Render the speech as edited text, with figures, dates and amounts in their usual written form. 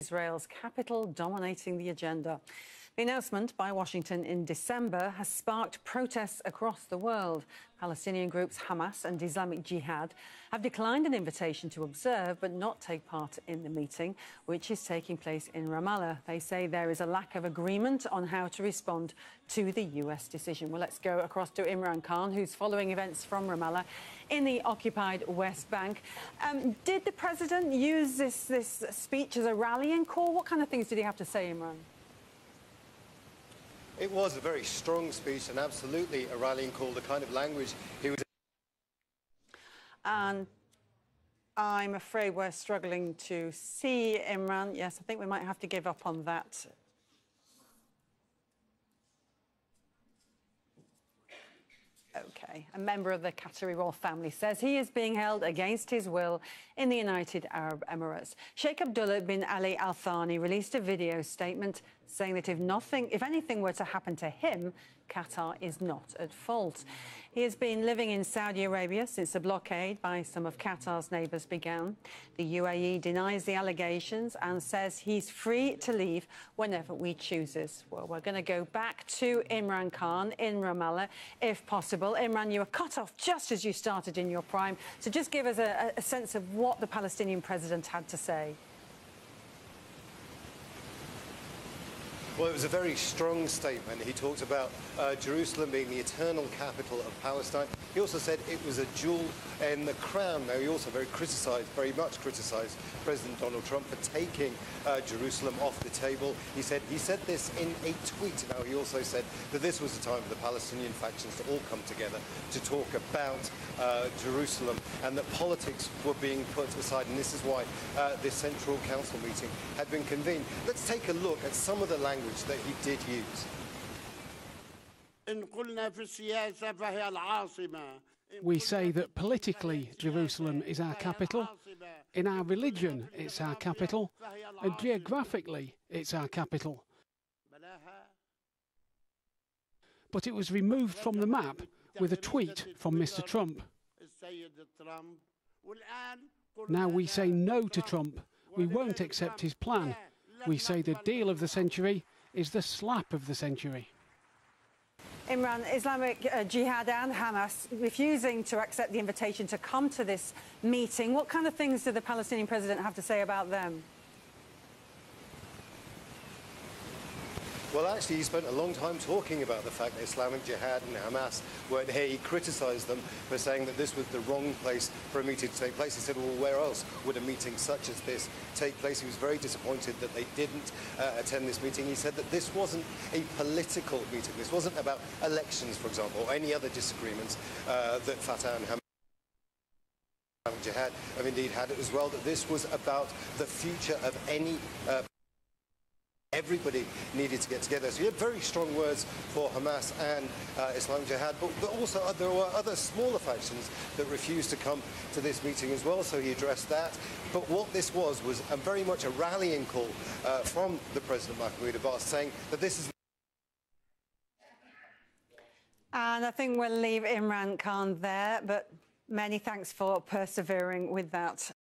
Israel's capital dominating the agenda. The announcement by Washington in December has sparked protests across the world. Palestinian groups Hamas and Islamic Jihad have declined an invitation to observe but not take part in the meeting, which is taking place in Ramallah. They say there is a lack of agreement on how to respond to the US decision. Well, let's go across to Imran Khan, who's following events from Ramallah in the occupied West Bank. Did the president use this speech as a rallying call? What kind of things did he have to say, Imran? It was a very strong speech and absolutely a rallying call, the kind of language he was... And I'm afraid we're struggling to see Imran. Yes, I think we might have to give up on that. OK. A member of the Qatari royal family says he is being held against his will in the United Arab Emirates. Sheikh Abdullah bin Ali Al Thani released a video statement saying that if anything were to happen to him, Qatar is not at fault. He has been living in Saudi Arabia since the blockade by some of Qatar's neighbours began. The UAE denies the allegations and says he's free to leave whenever he chooses. Well, we're going to go back to Imran Khan in Ramallah, if possible. Imran, you were cut off just as you started in your prime. So just give us a sense of what the Palestinian president had to say. Well, it was a very strong statement. He talked about Jerusalem being the eternal capital of Palestine. He also said it was a jewel in the crown. Now, he also very much criticised President Donald Trump for taking Jerusalem off the table. He said this in a tweet. Now, he also said that this was the time for the Palestinian factions to all come together to talk about Jerusalem and that politics were being put aside. And this is why this Central Council meeting had been convened. Let's take a look at some of the language that he did use. We say that politically Jerusalem is our capital, in our religion it's our capital, and geographically it's our capital. But it was removed from the map with a tweet from Mr. Trump. Now we say no to Trump. We won't accept his plan. We say the deal of the century is the slap of the century. Imran, Islamic Jihad and Hamas refusing to accept the invitation to come to this meeting. What kind of things did the Palestinian president have to say about them? Well, actually, he spent a long time talking about the fact that Islamic Jihad and Hamas weren't here. He criticised them for saying that this was the wrong place for a meeting to take place. He said, well, where else would a meeting such as this take place? He was very disappointed that they didn't attend this meeting. He said that this wasn't a political meeting. This wasn't about elections, for example, or any other disagreements that Fatah and Hamas Jihad have indeed had as well, that this was about the future of any everybody needed to get together. So he had very strong words for Hamas and Islamic Jihad, but also there were other smaller factions that refused to come to this meeting as well, so he addressed that. But what this was very much a rallying call from the President Mahmoud Abbas, saying that this is... And I think we'll leave Imran Khan there, but many thanks for persevering with that.